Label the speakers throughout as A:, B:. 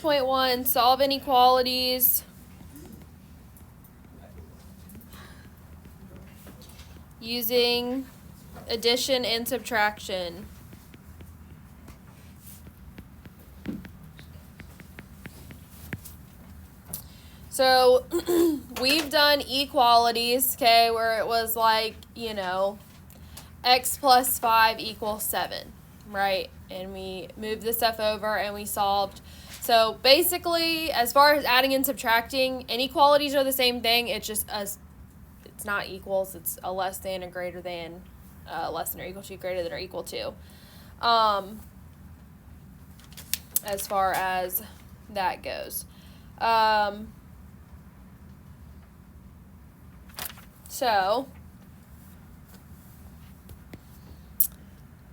A: 6.1, solve inequalities using addition and subtraction. So we've done equalities, okay, where it was like, x plus 5 equals 7, right? And we moved the stuff over and we solved. So basically, as far as adding and subtracting, inequalities are the same thing. It's just it's not equals. It's a less than, a greater than, less than or equal to, greater than or equal to. As far as that goes. So,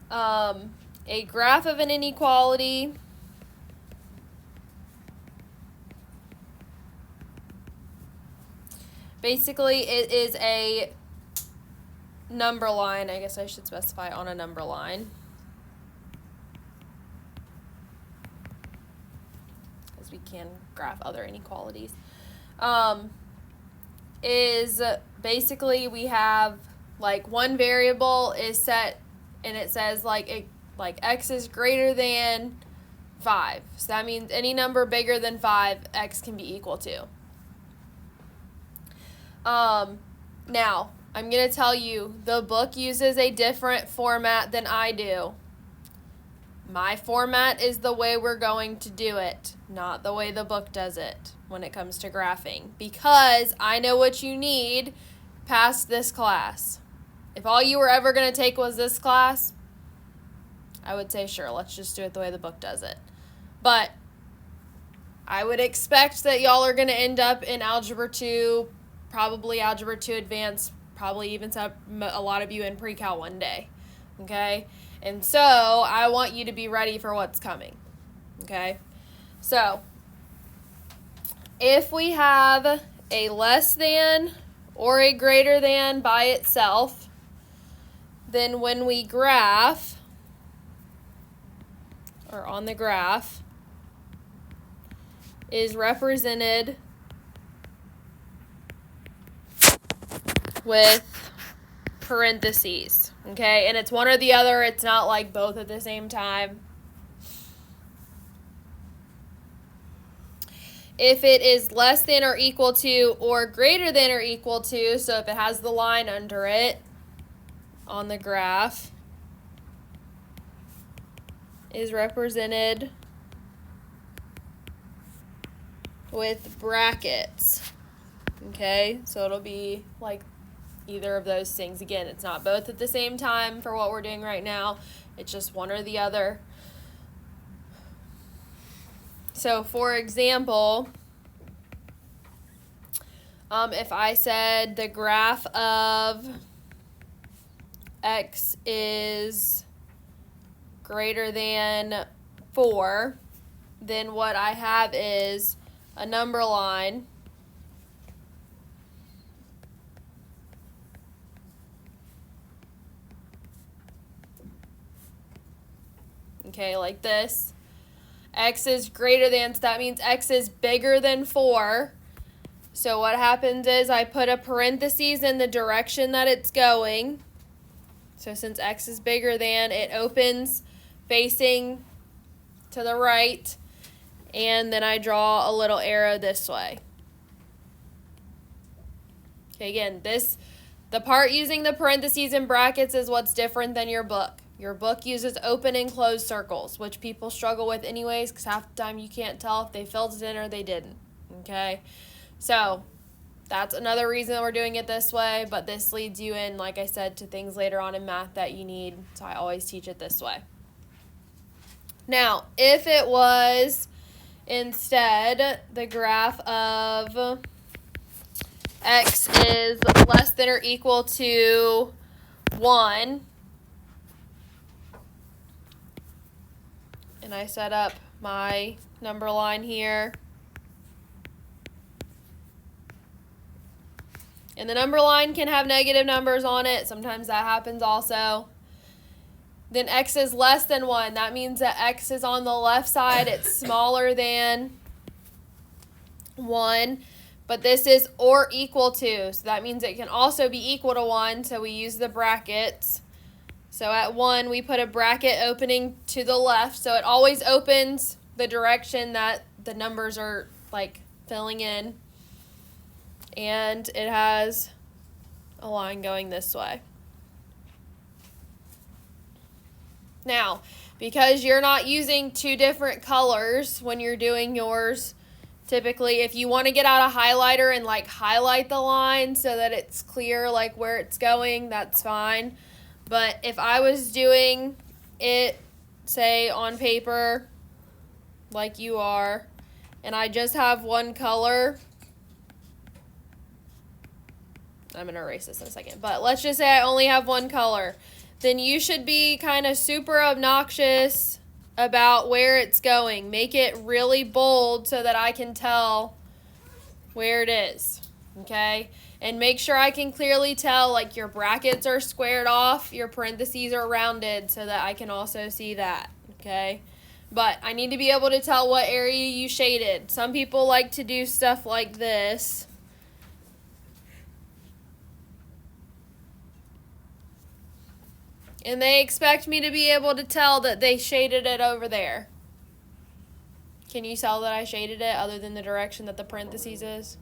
A: a graph of an inequality basically it is a number line. I guess I should specify on a number line, because we can graph other inequalities. Is basically we have like one variable is set and it says like x is greater than 5. So that means any number bigger than 5, x can be equal to. Now, I'm going to tell you, the book uses a different format than I do. My format is the way we're going to do it, not the way the book does it when it comes to graphing, because I know what you need past this class. If all you were ever going to take was this class, I would say, sure, let's just do it the way the book does it. But I would expect that y'all are going to end up in Algebra 2, probably Algebra 2 Advanced, probably even a lot of you in Pre-Cal one day, okay? And so I want you to be ready for what's coming, okay? So if we have a less than or a greater than by itself, then when we graph, or on the graph, is represented with parentheses, okay? And it's one or the other. It's not like both at the same time. If it is less than or equal to or greater than or equal to, so if it has the line under it on the graph, is represented with brackets, okay? So it'll be like either of those things. Again, it's not both at the same time for what we're doing right now. It's just one or the other. So, for example, if I said the graph of x is greater than 4, then what I have is a number line okay, like this. X is greater than, so that means x is bigger than 4. So what happens is I put a parentheses in the direction that it's going. So since x is bigger than, it opens facing to the right, and then I draw a little arrow this way. Okay, again, the part using the parentheses and brackets is what's different than your book. Your book uses open and closed circles, which people struggle with anyways, because half the time you can't tell if they filled it in or they didn't, okay? So that's another reason that we're doing it this way, but this leads you in, like I said, to things later on in math that you need, so I always teach it this way. Now, if it was instead the graph of x is less than or equal to 1, and I set up my number line here, and the number line can have negative numbers on it. Sometimes that happens also. then x is less than 1. That means that x is on the left side. It's smaller than 1. But this is or equal to. So that means it can also be equal to 1. So we use the brackets. So at 1, we put a bracket opening to the left. So it always opens the direction that the numbers are like filling in. And it has a line going this way. Now, because you're not using two different colors when you're doing yours, typically if you want to get out a highlighter and like highlight the line so that it's clear like where it's going, that's fine. But if I was doing it, say on paper, like you are, and I just have one color, I'm going to erase this in a second, but let's just say I only have one color, then you should be kind of super obnoxious about where it's going. Make it really bold so that I can tell where it is, okay? And make sure I can clearly tell, like, your brackets are squared off, your parentheses are rounded so that I can also see that, okay? But I need to be able to tell what area you shaded. Some people like to do stuff like this. And they expect me to be able to tell that they shaded it over there. Can you tell that I shaded it other than the direction that the parentheses is?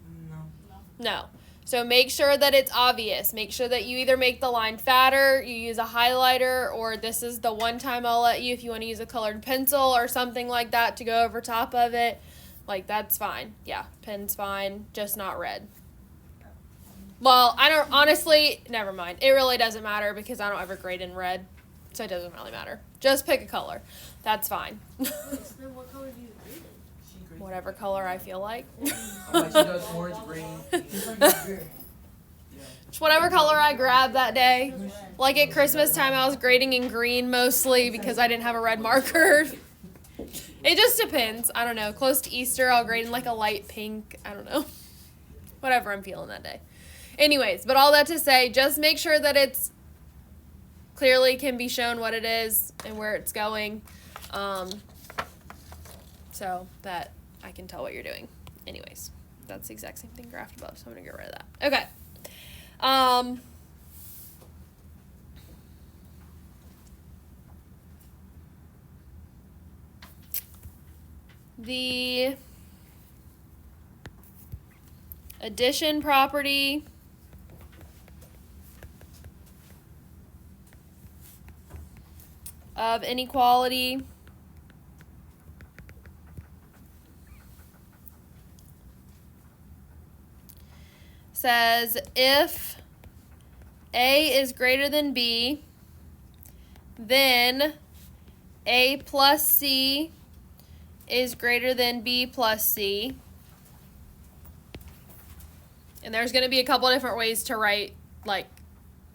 A: No. So make sure that it's obvious. Make sure that you either make the line fatter, you use a highlighter, or this is the one time I'll let you if you want to use a colored pencil or something like that to go over top of it. Like, that's fine. Yeah, pen's fine, just not red. Well, I don't, honestly, never mind. It really doesn't matter because I don't ever grade in red, so it doesn't really matter. Just pick a color. That's fine.
B: Wait, so then what color do you grade in?
A: Whatever color I feel like.
C: She does orange, green.
A: Just whatever color I grab that day. Like at Christmas time, I was grading in green mostly because I didn't have a red marker. It just depends. I don't know. Close to Easter, I'll grade in like a light pink. I don't know. Whatever I'm feeling that day. Anyways, but all that to say, just make sure that it's clearly can be shown what it is and where it's going, so that I can tell what you're doing. Anyways, that's the exact same thing graphed above, so I'm going to get rid of that. Okay. The addition property of inequality says if A is greater than B, then A plus C is greater than B plus C. And there's going to be a couple different ways to write like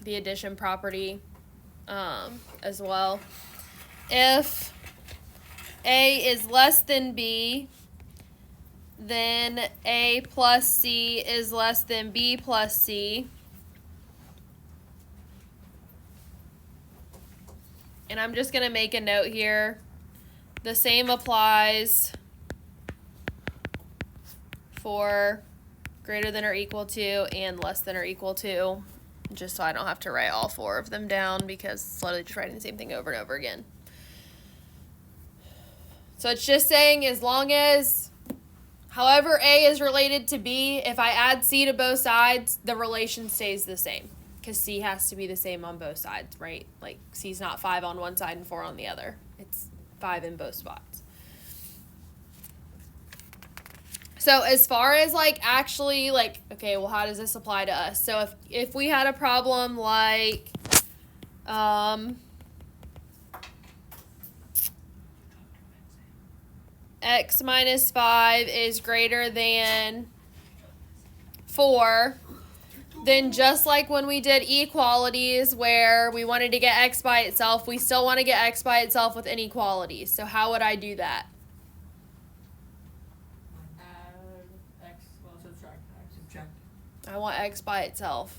A: the addition property as well. If A is less than B, then A plus C is less than B plus C. And I'm just going to make a note here. The same applies for greater than or equal to and less than or equal to, just so I don't have to write all four of them down because it's literally just writing the same thing over and over again. So it's just saying as long as, however A is related to B, if I add C to both sides, the relation stays the same because C has to be the same on both sides, right? Like C's not 5 on one side and 4 on the other. It's 5 in both spots. So as far as like actually like, okay, well, how does this apply to us? So if we had a problem like x minus 5 is greater than 4, then just like when we did equalities where we wanted to get x by itself, we still want to get x by itself with inequalities. So how would I do that?
C: Add x, well, subtract.
A: I want x by itself.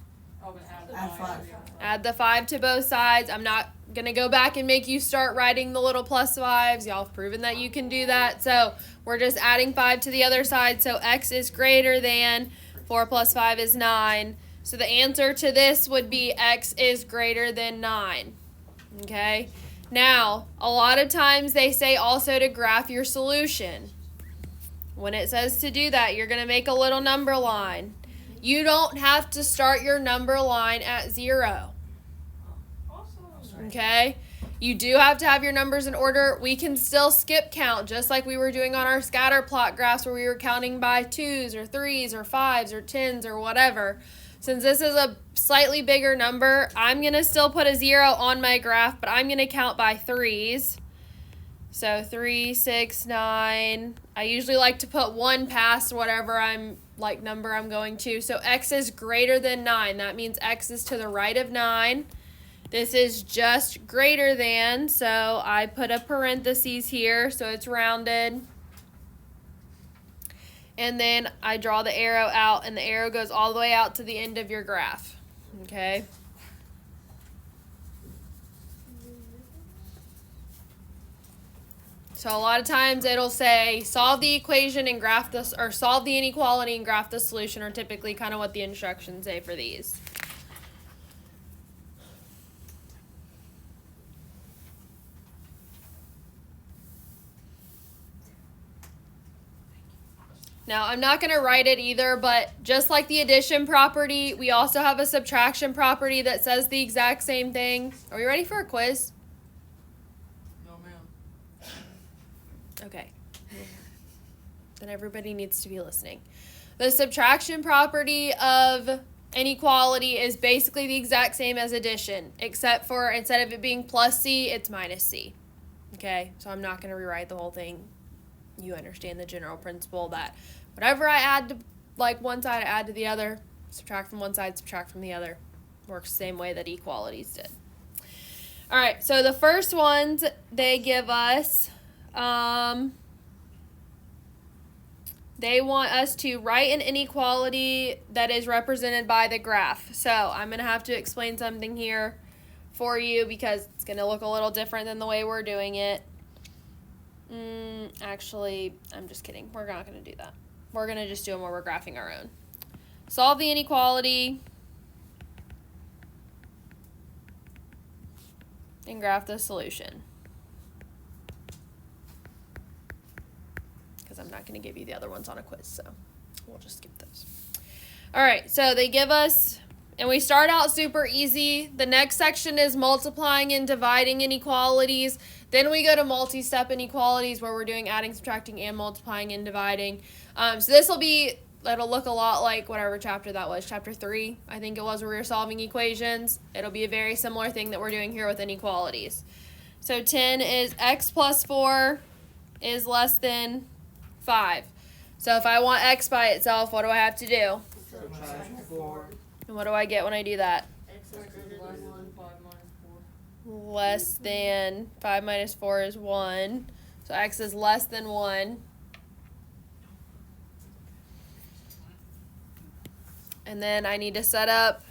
B: Add 5.
A: Add the 5 to both sides. I'm not going to go back and make you start writing the little plus 5s. Y'all have proven that you can do that. So we're just adding 5 to the other side. So x is greater than 4 plus 5 is 9. So the answer to this would be x is greater than 9. Okay? Now, a lot of times they say also to graph your solution. When it says to do that, you're going to make a little number line. You don't have to start your number line at 0. Okay? You do have to have your numbers in order. We can still skip count, just like we were doing on our scatter plot graphs where we were counting by 2s or 3s or 5s or 10s or whatever. Since this is a slightly bigger number, I'm going to still put a 0 on my graph, but I'm going to count by 3s. So 3, 6, 9. I usually like to put 1 past whatever number I'm going to. So x is greater than 9. That means x is to the right of 9. This is just greater than, so I put a parentheses here so it's rounded. And then I draw the arrow out, and the arrow goes all the way out to the end of your graph. Okay? So a lot of times it'll say solve the equation and graph this, or solve the inequality and graph the solution, are typically kind of what the instructions say for these. Now, I'm not going to write it either, but just like the addition property, we also have a subtraction property that says the exact same thing. Are we ready for a quiz?
C: No, ma'am.
A: Okay. Then everybody needs to be listening. The subtraction property of inequality is basically the exact same as addition, except for instead of it being plus c, it's minus c. Okay? So I'm not going to rewrite the whole thing. You understand the general principle that whatever I add to one side, I add to the other. Subtract from one side, subtract from the other. Works the same way that equalities did. All right, so the first ones they give us, they want us to write an inequality that is represented by the graph. So I'm going to have to explain something here for you because it's going to look a little different than the way we're doing it. Actually, I'm just kidding. We're not going to do that. We're going to just do them where we're graphing our own. Solve the inequality and graph the solution. Because I'm not going to give you the other ones on a quiz, so we'll just skip those. All right, so they give us, and we start out super easy. The next section is multiplying and dividing inequalities. Then we go to multi-step inequalities where we're doing adding, subtracting, and multiplying and dividing. So this it'll look a lot like whatever chapter that was, chapter 3, I think it was, where we were solving equations. It'll be a very similar thing that we're doing here with inequalities. So 10 is x plus 4 is less than 5. So if I want x by itself, what do I have to do?
C: Subtract 4.
A: And what do I get when I do that?
B: X is greater than 1.
C: 5 minus 4.
A: Less than 5 minus 4 is 1. So x is less than 1. And then I need to set up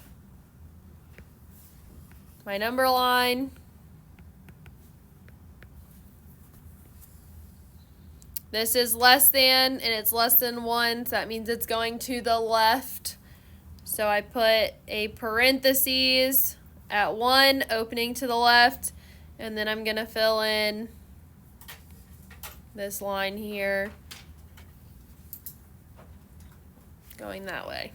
A: my number line. This is less than, and it's less than 1, so that means it's going to the left. So I put a parentheses at 1, opening to the left, and then I'm going to fill in this line here, going that way.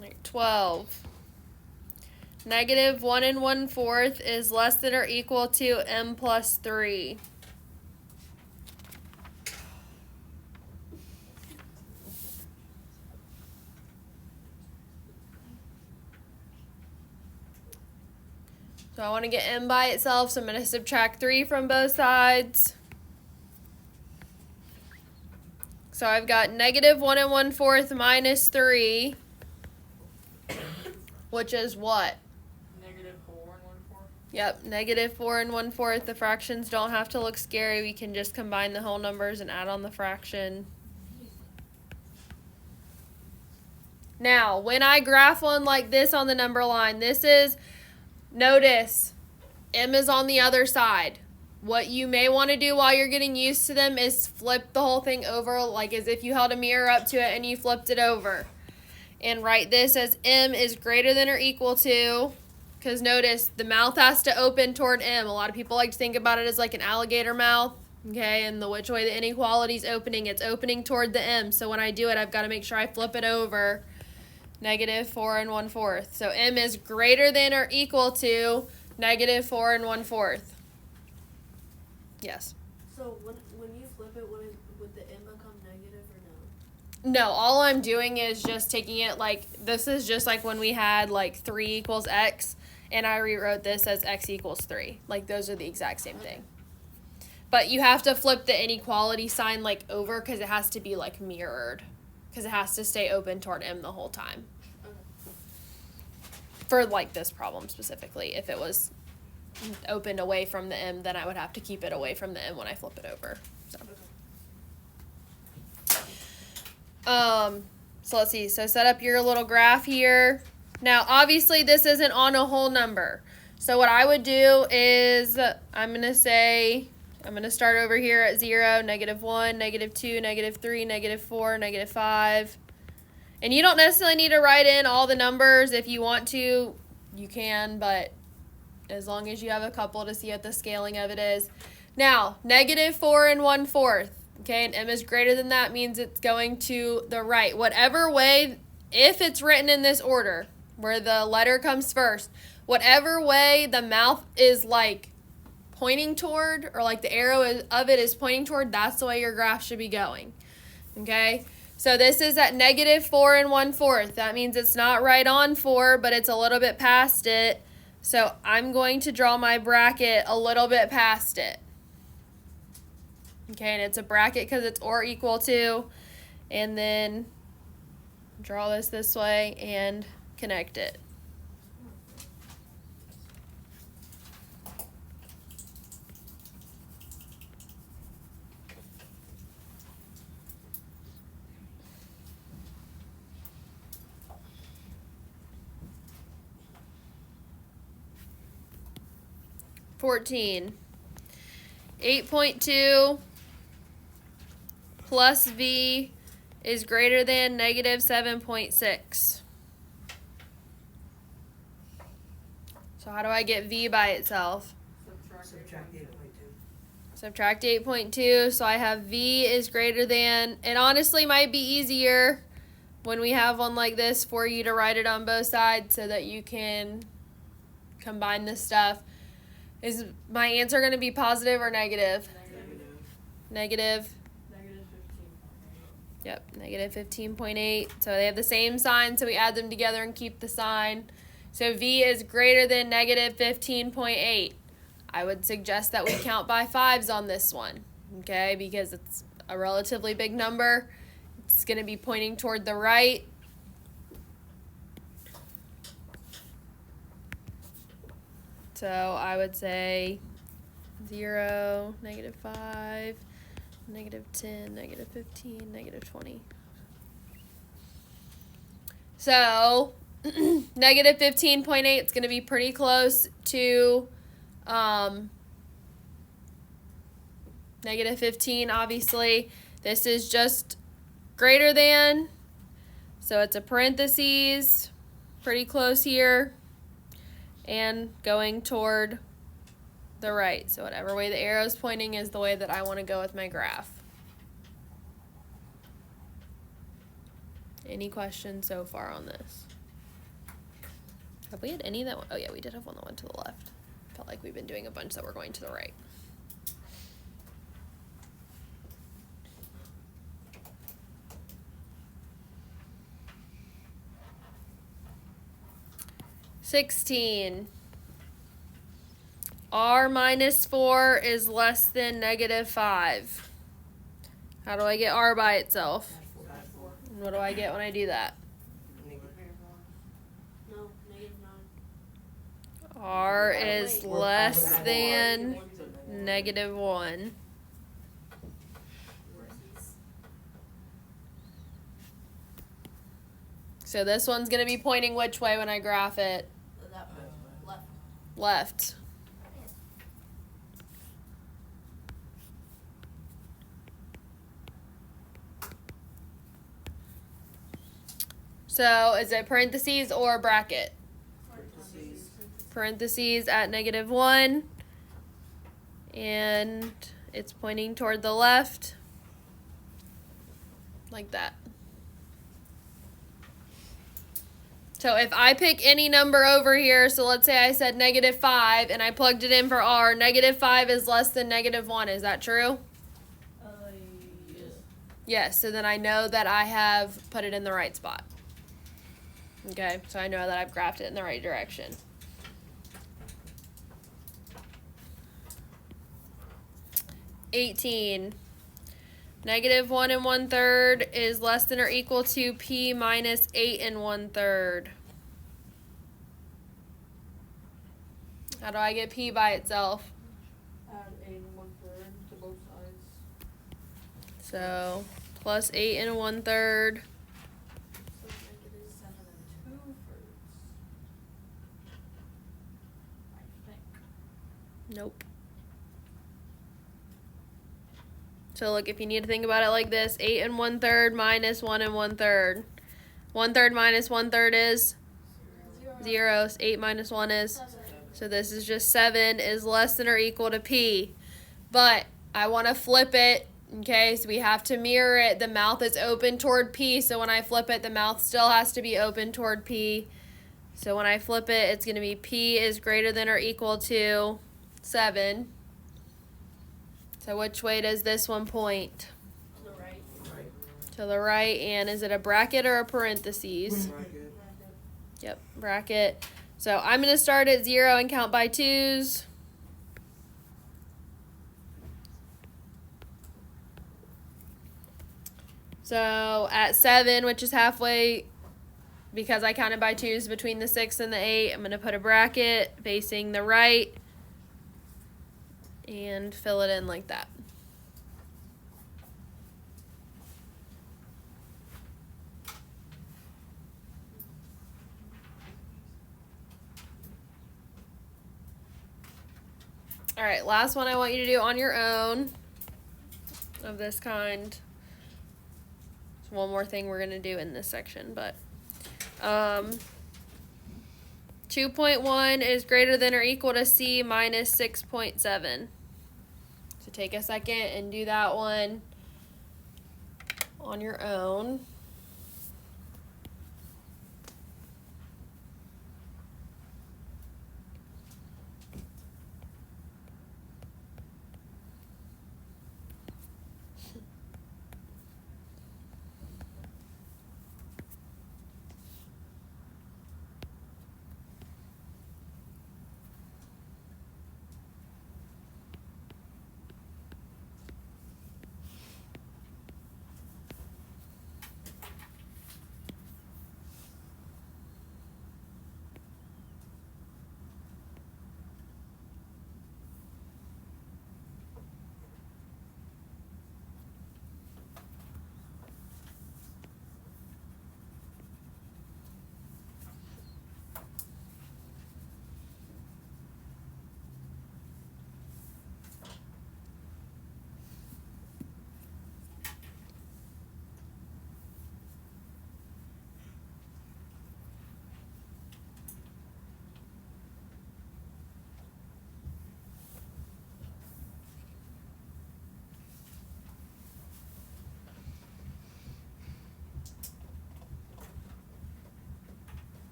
A: Right, 12. Negative 1 1/4 is less than or equal to m plus 3. So I want to get m by itself, so I'm going to subtract 3 from both sides. So I've got negative 1 1/4 minus 3, which is what?
C: Negative 4 1/4.
A: Yep, negative 4 1/4. The fractions don't have to look scary. We can just combine the whole numbers and add on the fraction. Now, when I graph one like this on the number line, notice, m is on the other side. What you may want to do while you're getting used to them is flip the whole thing over, like as if you held a mirror up to it and you flipped it over. And write this as m is greater than or equal to, because notice the mouth has to open toward m. A lot of people like to think about it as like an alligator mouth, okay, and which way the inequality is opening, it's opening toward the m. So when I do it, I've got to make sure I flip it over. Negative 4 1/4. So m is greater than or equal to negative 4 1/4. Yes.
D: So when you flip it, would the m become negative or no?
A: No, all I'm doing is just taking it like, this is just like when we had like 3 equals x, and I rewrote this as x equals 3. Like those are the exact same thing. But you have to flip the inequality sign like over because it has to be like mirrored. Because it has to stay open toward m the whole time.
D: Okay.
A: For like this problem specifically. If it opened away from the m, then I would have to keep it away from the m when I flip it over. So let's see. So set up your little graph here. Now, obviously, this isn't on a whole number. So what I would do is I'm going to start over here at 0, negative 1, negative 2, negative 3, negative 4, negative 5. And you don't necessarily need to write in all the numbers. If you want to, you can, but as long as you have a couple to see what the scaling of it is. Now, negative 4 1/4. Okay, and m is greater than that means it's going to the right. Whatever way, if it's written in this order, where the letter comes first, whatever way the mouth is like pointing toward, or like the arrow of it is pointing toward, that's the way your graph should be going. Okay, so this is at negative 4 1/4. That means it's not right on 4, but it's a little bit past it. So I'm going to draw my bracket a little bit past it. Okay, and it's a bracket because it's or equal to, and then draw this way and connect it. $14. 8.2 plus v is greater than negative 7.6. So how do I get v by itself?
B: Subtract 8.2.
A: Subtract 8.2, so I have v is greater than, it honestly might be easier when we have one like this for you to write it on both sides so that you can combine this stuff. Is my answer going to be positive or negative? Negative.
C: Negative 15.8.
A: Yep, negative 15.8. So they have the same sign, so we add them together and keep the sign. So v is greater than negative 15.8. I would suggest that we count by 5s on this one, okay, because it's a relatively big number. It's going to be pointing toward the right. So I would say 0, negative 5, negative 10, negative 15, negative 20. So negative 15.8 is going to be pretty close to negative 15, obviously. This is just greater than, so it's a parentheses, pretty close here, and going toward the right. So whatever way the arrow is pointing is the way that I want to go with my graph. Any questions so far on this? Have we had any that went, oh yeah, we did have one that went to the left. Felt like we've been doing a bunch that were going to the right. $16. R minus 4 is less than negative 5. How do I get r by itself?
B: Add 4.
A: And what do I get when I do that?
B: Negative.
D: No, negative 9.
A: R is
D: Wait.
A: less
B: Add
A: than
B: one.
A: negative 1. So this one's going to be pointing which way when I graph it?
D: That left.
A: Left. So is it parentheses or bracket? Parentheses at negative 1. And it's pointing toward the left. Like that. So if I pick any number over here, so let's say I said negative 5 and I plugged it in for r, negative 5 is less than negative 1. Is that true?
C: Yes.
A: Yes, so then I know that I have put it in the right spot. Okay, so I know that I've graphed it in the right direction. (18) Negative 1 1/3 is less than or equal to p minus 8 1/3. How do I get p by itself?
C: Add 8 1/3 to both sides.
A: So plus 8 1/3.
D: So negative
C: 7 2/3. I think.
A: Nope. So look, if you need to think about it like this, 8 1/3 minus 1 1/3. 1/3 minus 1/3 is 0. So 8 minus 1 is. So this is just 7 is less than or equal to p. But I want to flip it, okay? So we have to mirror it. The mouth is open toward p, so when I flip it, the mouth still has to be open toward p. So when I flip it, it's going to be p is greater than or equal to 7. So which way does this one point?
D: to the right.
A: To the right, and is it a bracket or a parentheses?
B: Bracket.
A: Yep, bracket. So I'm going to start at 0 and count by 2s. So at 7, which is halfway, because I counted by 2s between the 6 and the 8, I'm going to put a bracket facing the right and fill it in like that. All right, last one I want you to do on your own of this kind. There's one more thing we're going to do in this section, but 2.1 is greater than or equal to c minus 6.7. So take a second and do that one on your own.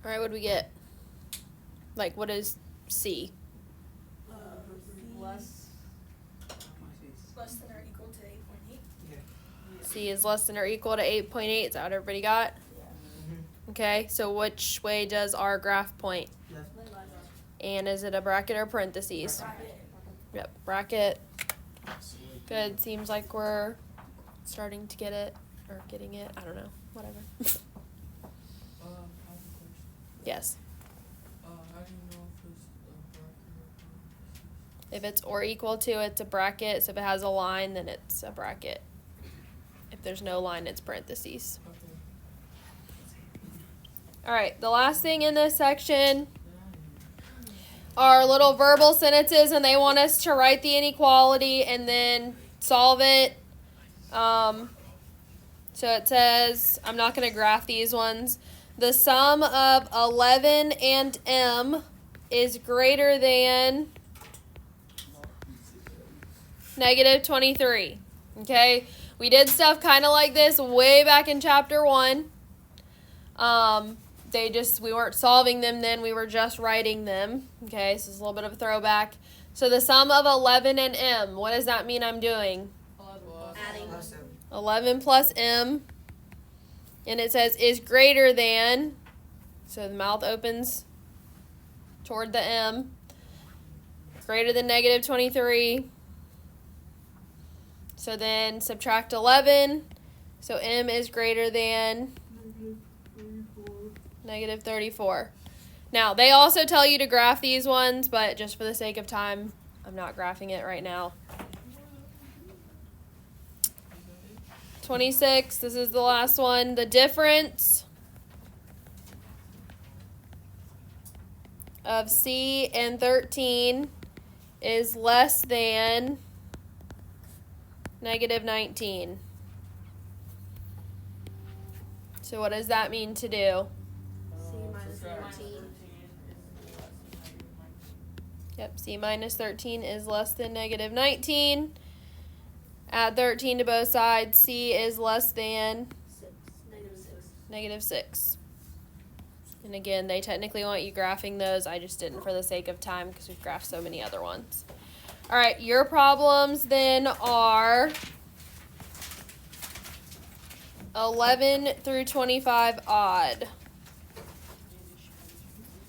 A: All right, what do we get? Like, what is C?
E: less than or equal to 8.8.
A: C is less than or equal to 8.8. Is that what everybody got? Okay, so which way does our graph point? And is it a bracket or parentheses?
E: Bracket.
A: Yep, bracket. Good. Seems like we're starting to get it or getting it. I don't know. Whatever.
B: I have a question.
A: Yes.
B: How do you know if it's a bracket or
A: If it's or equal to, it's a bracket. So if it has a line, then it's a bracket. If there's no line, it's parentheses.
B: okay.
A: All right. The last thing in this section are little verbal sentences, and they want us to write the inequality and then solve it. So it says, I'm not going to graph these ones. The sum of 11 and m is greater than negative 23. Okay? We did stuff kind of like this way back in chapter 1. We weren't solving them then, we were just writing them. Okay, so it's a little bit of a throwback. So the sum of 11 and m, what does that mean I'm doing?
D: Adding.
A: 11 plus m. And it says is greater than, so the mouth opens toward the m, greater than negative 23. So then subtract 11. So m is greater than negative 34. Now, they also tell you to graph these ones, but just for the sake of time, I'm not graphing it right now. 26, this is the last one. The difference of C and 13 is less than negative 19. So what does that mean to do?
D: C minus 13.
A: Yep, C minus 13 is less than negative 19. Add 13 to both sides. C is less than
D: 6. Negative 6.
A: negative 6. And again, they technically want you graphing those. I just didn't for the sake of time because we've graphed so many other ones. All right, your problems then are 11 through 25 odd.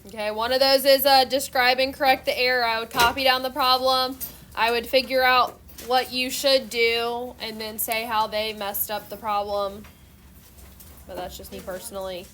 A: Okay, one of those is describe and correct the error. I would copy down the problem. I would figure out what you should do and then say how they messed up the problem. But that's just me personally.